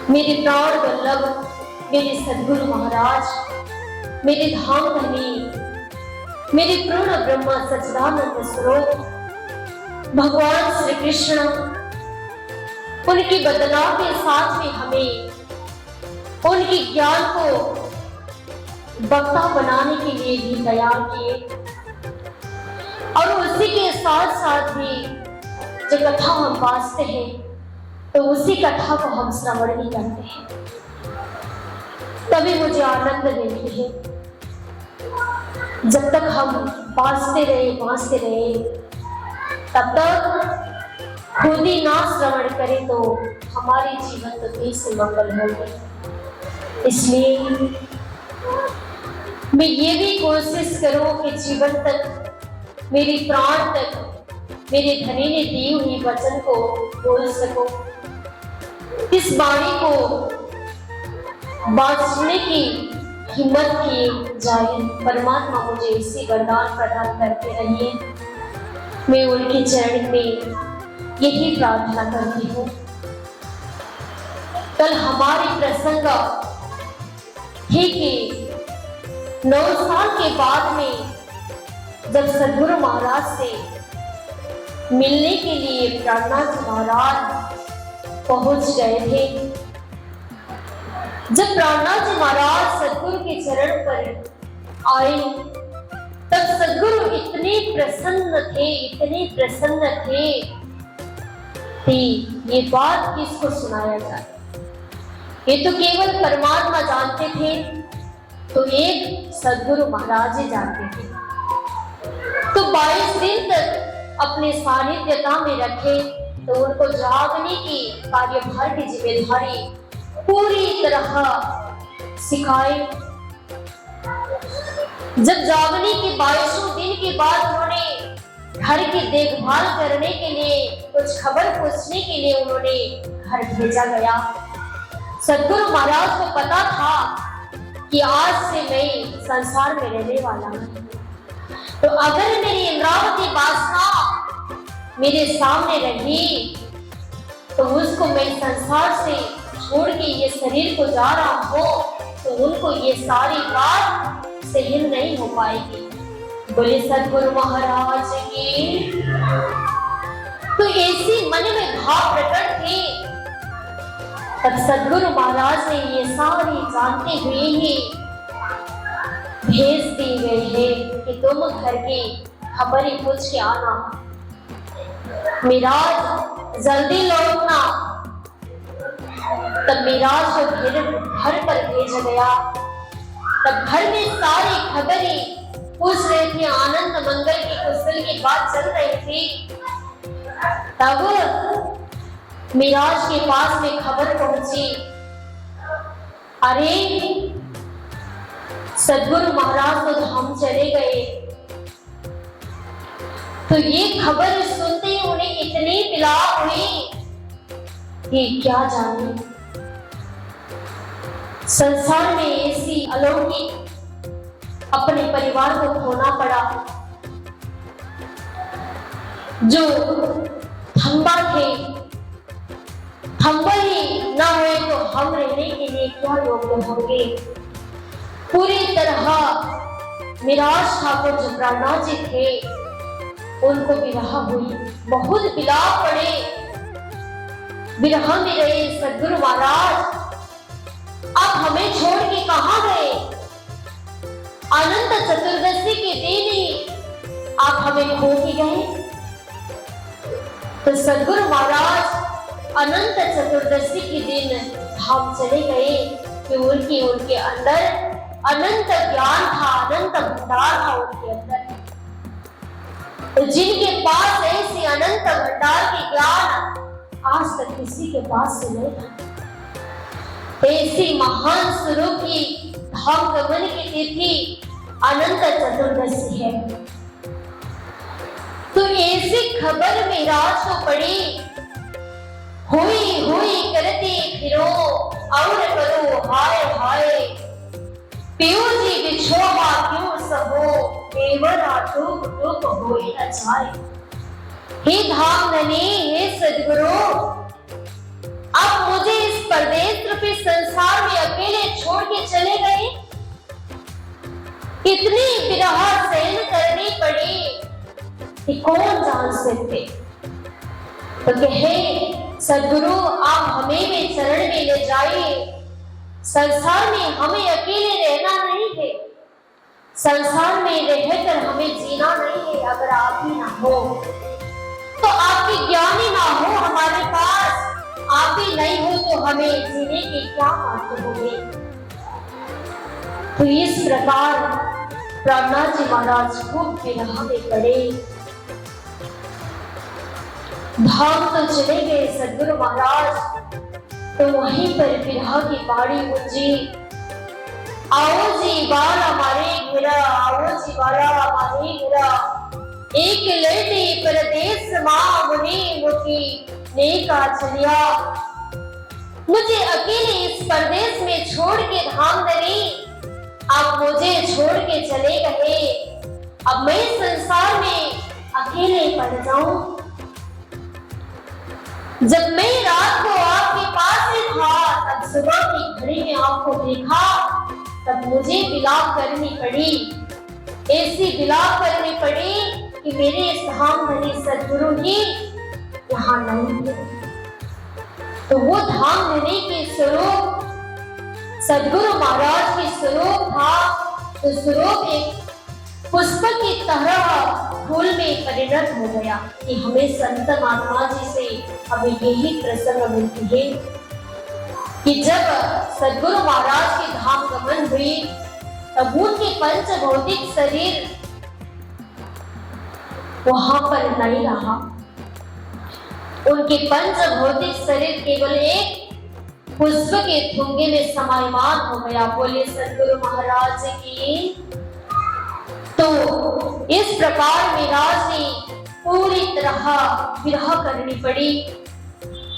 मेरे प्राण वल्लभ, मेरे सद्गुरु महाराज, मेरे धाम धनी, मेरे पूर्ण ब्रह्मा सच्चिदानंद स्वरूप भगवान श्री कृष्ण, उनकी बदलाव के साथ में हमें उनके ज्ञान को वक्ता बनाने के लिए भी तैयार किए और उसी के साथ साथ भी जो कथा हम वाचते हैं तो उसी कथा को हम श्रवण भी करते हैं, तभी मुझे आनंद मिलती है। जब तक हम वाचते रहे तब तक खुद ही ना श्रवण करें तो हमारे जीवन तो कैसे मंगल होंगे। इसलिए मैं ये भी कोशिश करूं कि जीवन तक, मेरी प्राण तक मेरे धनी ने दी हुई वचन को बोल सकूं, इस वाणी को बांटने की हिम्मत की जाए। परमात्मा मुझे इसी वरदान प्रदान करते रहिए, मैं उनके चरण में यही प्रार्थना करती हूँ। कल हमारे प्रसंग थे कि 9 साल के बाद में जब सद्गुरु महाराज से मिलने के लिए प्राणनाथ जी महाराज पहुंच गए थे। जब प्राणनाथ जी महाराज सद्गुरु के चरण पर आए तब सद्गुरु इतने प्रसन्न थे कि ये बात किसको सुनाया जाए, ये तो केवल परमात्मा जानते थे, तो एक सद्गुरु महाराज ही जानते थे। तो 22 दिन तक अपने सानिध्यता में रखे तो उनको जागने की कार्यभार की जिम्मेदारी पूरी तरह सिखाए। जब जागने के 22 दिन के बाद उन्होंने घर की देखभाल करने के लिए, कुछ खबर पूछने के लिए उन्होंने घर भेजा गया। सद्गुरु महाराज को पता था कि आज से मैं संसार में रहने वाला हूं, तो अगर मेरी इंद्रावती वासना मेरे सामने रही तो उसको मैं संसार से छोड़ के ये शरीर को जा रहा हूं तो उनको ये सारी बात सहन नहीं हो पाएगी। बोले सद्गुरु महाराज की। तो ऐसी मन में भाव प्रकट थे। तब सद्गुरु महाराज ने ये सारी जानते हुए ही भेज दी गई है कि तुम घर की खबर ही पूछ के आना, मिराज जल्दी लौटना। तब मिराज को घर पर भेजा गया। तब घर में सारी खबरें पूछ रहे थे, आनंद मंगल की कुशल की बात चल रही थी। तब मिराज के पास में खबर पहुंची, अरे सद्गुरु महाराज तो धाम चले गए। तो ये खबर सुनते ही उन्हें इतनी विलाप हुई कि क्या जाने, संसार में ऐसी अलौकिक अपने परिवार को खोना पड़ा। जो थंबा थे, थंबा ही ना हुए तो हम रहने के लिए क्या योग्य होंगे। पूरी तरह मिराज ठाकुर जो प्राणनाथ जी थे उनको विरह हुई, बहुत विलाप पड़े। विरह में रहे सद्गुरु महाराज अब हमें छोड़ के कहां गए। अनंत चतुर्दशी के दिन ही आप हमें खो के गए। तो सद्गुरु महाराज अनंत चतुर्दशी के दिन धाम चले गए कि उनके अंदर अनंत ज्ञान था, अनंत भंडार था उनके अंदर। तो जिनके पास ऐसे अनंत भंडार के ज्ञान आज तक किसी के पास से नहीं था। ऐसी महान स्वरूप की धाम गमन की तिथि अनंत चतुर्दशी है। तो ऐसी खबर मिराज को पड़ी, हुई करती फिरो और करो हाय हाय, पियो जी बिछोहा क्यों सबो, केवरा टूक टूक होई न जाए। हे धाम धनी, हे सद्गुरु, अब मुझे इस परदेश इतनी विरह सहन करनी पड़ी कि कौन जान सकते। तो कहे सदगुरु आप हमें भी चरण में ले जाइए, संसार में हमें अकेले रहना नहीं है, संसार में रहकर हमें जीना नहीं है। अगर आप ही ना हो तो आपकी ज्ञान ही ना हो हमारे पास, आप ही नहीं हो तो हमें जीने के क्या बात होंगे। तो इस प्रकार प्राणनाथ जी महाराज खूब विरह में पड़े। धाम तो चले गए सदगुरु महाराज, तो वहीं पर विरह की बाड़ी गूंजी। आओ जी बाला मारे गिरा, आओ जी बाला मारे गिरा, एक लड़ती परदेस माँ मुनि मुखी नेका चलिया। मुझे अकेले इस परदेश में छोड़ के धाम धरी, आप मुझे छोड़ के चले गए, अब मैं संसार में अकेले पड़ जाऊं। जब मैं रात को आपके पास में था, तब सुबह की घड़ी में आपको देखा, तब मुझे विलाप करनी पड़ी, ऐसी विलाप करनी पड़ी कि मेरे इस धाम धनी सदगुरु ही यहाँ नहीं है। तो वो धाम धनी के स्वरूप सदगुरु महाराज के स्वरूप था, तो स्वरूप एक पुष्प की तरह फूल में परिणत हो गया। कि हमें संत महात्मा जी से अब यही प्रसंग मिलती है कि जब सदगुरु महाराज की धाम गमन हुई, तब उनके पंच भौतिक शरीर वहां पर नहीं रहा। उनके पंच भौतिक शरीर केवल एक पुष्प के थुंगे में समायमान हो गया। बोले सदगुरु महाराज की। तो इस प्रकार महाराज ने पूरी तरह विरह करनी पड़ी।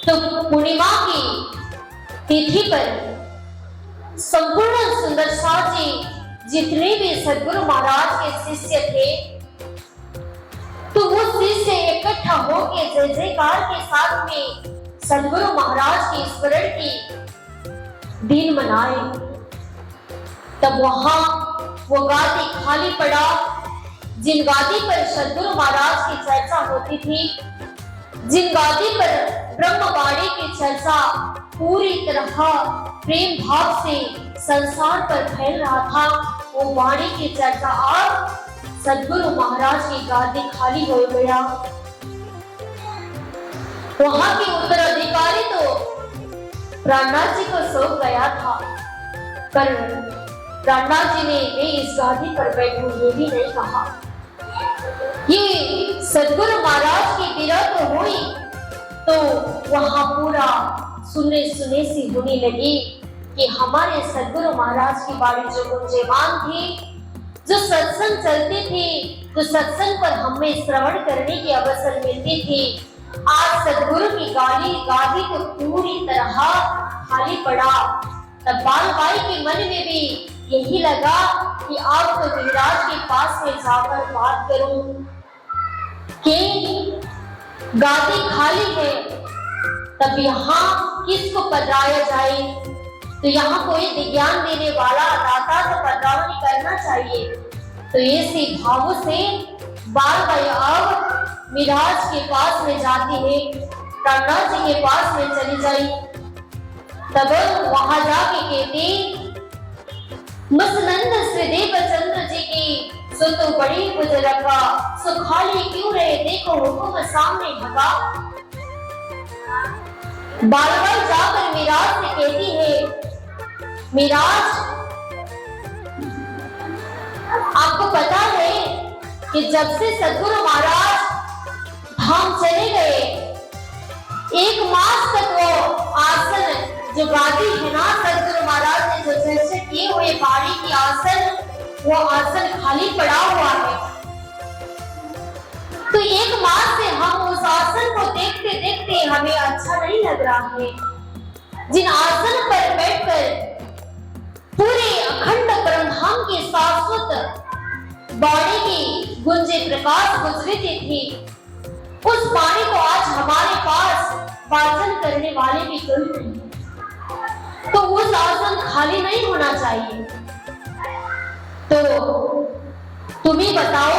तो पूर्णिमा की तिथि पर संपूर्ण सुंदर शाह जी जितने भी सदगुरु महाराज के शिष्य थे, तो वो शिष्य इकट्ठा होकर जय जयकार के साथ में सदगुरु महाराज के स्मरण की दिन मनाए। तब वहां वो गादी खाली पड़ा, जिन गादी पर सदगुरु महाराज की चर्चा होती थी, जिन गादी पर ब्रह्मवाणी की चर्चा पूरी तरह प्रेम भाव से संसार पर फैल रहा था, वो वाणी की चर्चा अब सदगुरु महाराज की गादी खाली हो गया। वहां के उत्तराधिकारी तो प्राणनाथ जी को सौंप गया था, पर प्राणनाथ जी ने मैं इस गादी पर बैठूं ये भी नहीं कहा। ये सदगुरु महाराज की विरह तो हुई, तो वहां पूरा सुने सुने सी होने लगी कि हमारे सदगुरु महाराज की बाड़ी जो गुंजेमान थी, जो सत्संग चलती थी, जो सत्संग पर हमें श्रवण करने की अवसर मिलती थी, आज सदगुरु की गादी तो पूरी तरह खाली पड़ा। तब बालबाई के मन में भी यही लगा कि आप तो महाराज के पास में जाकर बात करूं कि गादी खाली है, तब यहाँ किसको पधराया जाए। तो यहाँ कोई विज्ञान देने वाला दाता तो पधरावनी करना चाहिए। तो ऐसे भावों से बालबाई अब महाराज के पास में जाती है, प्राणनाथ जी के पास में चली जाई। तब वहां जाके कहती, मसनंद श्री देवचंद्र जी की सो तो बड़ी बुजुर्गा, सो खाली क्यों रहे, देखो हुक्म सामने ढका। बालबाई जाकर महाराज से कहती है, महाराज आपको पता है कि जब से सदगुरु महाराज धाम चले गए, 1 मास तक वो आसन जो गादी है ना, सदगुरु महाराज ने जो चर्चा किए हुए बाड़ी की आसन, वो आसन खाली पड़ा हुआ है। तो 1 मास से हम उस आसन को देखते देखते हमें अच्छा नहीं लग रहा है। जिन आसन पर बैठकर पूरे अखंड परमधाम की शाश्वत बाणी की गुंजे प्रकाश गुजरती थी, उस बाणी को आज हमारे पास वाचन करने वाले भी कोई नहीं, तो उस आसन खाली नहीं होना चाहिए। तो तुम ही बताओ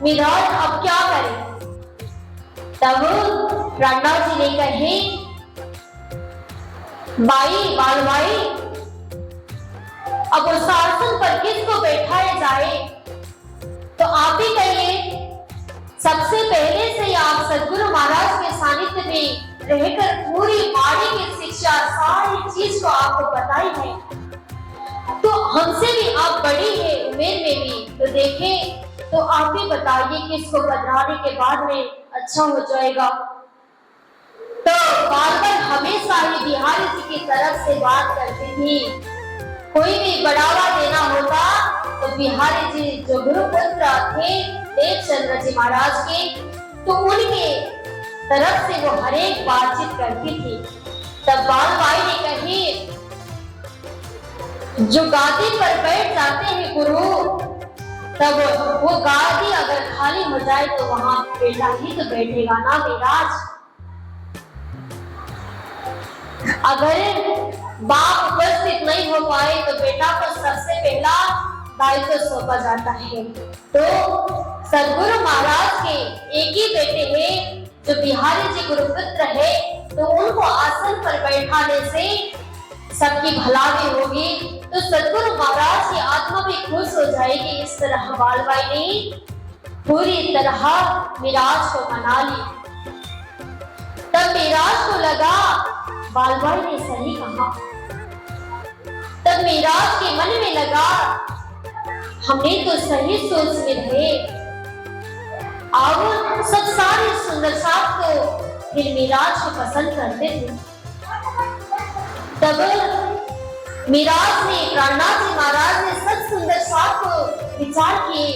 मिराज अब क्या करें। तब प्रहलाद जी ने कहे, बालभाई अब उस आसन पर किसको बैठाया जाए, तो आप ही कहिए। सबसे पहले से आप सदगुरु महाराज के सानिध्य में रहकर पूरी वाणी की शिक्षा सारी चीज को आपको बताई है, तो हमसे भी आप बड़ी है उम्र में भी, तो देखें तो आप ही बताइए किसको बदलाने के बाद में अच्छा हो जाएगा। तो बार बार हमेशा ही बिहारी जी की तरफ से बात करती थी, कोई भी बढ़ावा देना होता तो बिहारी जी जो गुरुपुत्र थे देवचंद्र जी महाराज के, तो उनके तरफ से वो हर एक बातचीत करती थी। तब बालबाई ने कही, जो गादी पर बैठ जाते हैं गुरु, तब वो गादी अगर खाली हो जाए तो वहां बेटा ही तो बैठेगा ना मिराज। अगर बाप उपस्थित नहीं हो पाए तो बेटा को सबसे पहला दायित्व सौंपा जाता है। तो सदगुरु महाराज के एक ही बेटे हैं जो बिहारी जी गुरुपुत्र है, तो उनको आसन पर बैठाने से सबकी भलाई होगी। तो सदगुरु महाराज की आत्मा भी खुश हो जाएगी। इस तरह बालबाई ने पूरी तरह मिराज को मना ली। तब मिराज को लगा बालबाई ने सही कहा। तब मिराज के मन में लगा, हमने तो सही सोच में रहे। अब सब सारे सुंदर साथ को फिर मिराज को पसंद करते थे। तब मिराज ने प्रहलाद जी महाराज ने सब सुंदर साथ को विचार किए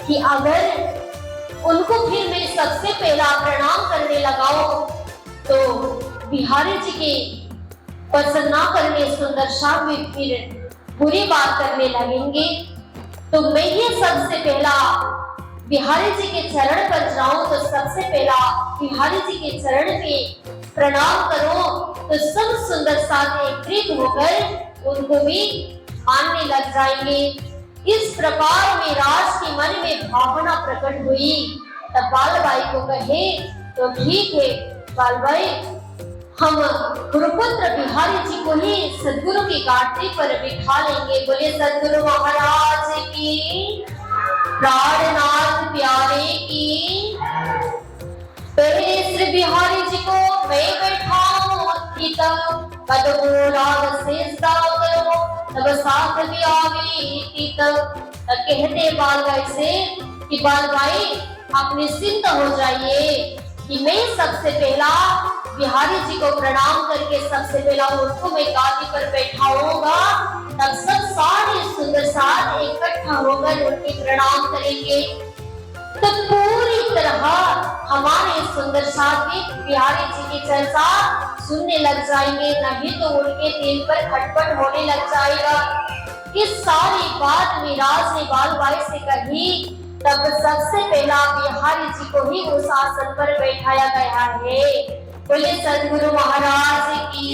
कि अगर उनको फिर मैं सबसे पहला प्रणाम करने लगाऊं तो बिहारी जी के पसंद ना करने सुंदर शाह भी फिर बुरी बात करने लगेंगे, तो मैं ही सबसे पहला बिहारी जी के चरण पर जाऊं तो सबसे पहला बिहारी जी के चरण पे प्रणाम करो, तो सब सुंदर साथ एकत्रित होकर उनको भी मानने लग जाएंगे। इस प्रकार में राज के मन में भावना प्रकट हुई। तब बालबाई को कहे, तो ठीक है बालबाई, हम गुरुपुत्र बिहारी जी को ही सदगुरु की गाड़ी पर बिठा लेंगे। बोले सदगुरु महाराज की, प्राणनाथ प्यारे की। पहले श्री बिहारी जी को मैं बैठाऊं तब साथ भी आवी तब कहते बालबाई से कि बालबाई आप निश्चिंत हो जाइए कि मैं सबसे पहला बिहारी जी को प्रणाम करके सबसे पहला उनको मैं गादी पर बैठाऊंगा, तब सब सारे सुंदर साथ इकट्ठा होकर उनके प्रणाम करेंगे। तो पूरी तरह हमारे सुंदर साथ भी बिहारी जी की चर्चा सुनने लग जाएंगे, नहीं तो उनके दिल पर खटपट होने लग जाएगा। इस सारी बात मिराज ने बालबाई से कही। तब सबसे पहला बिहारी जी को ही उस आसन पर बैठाया गया है। बोले सदगुरु महाराज की।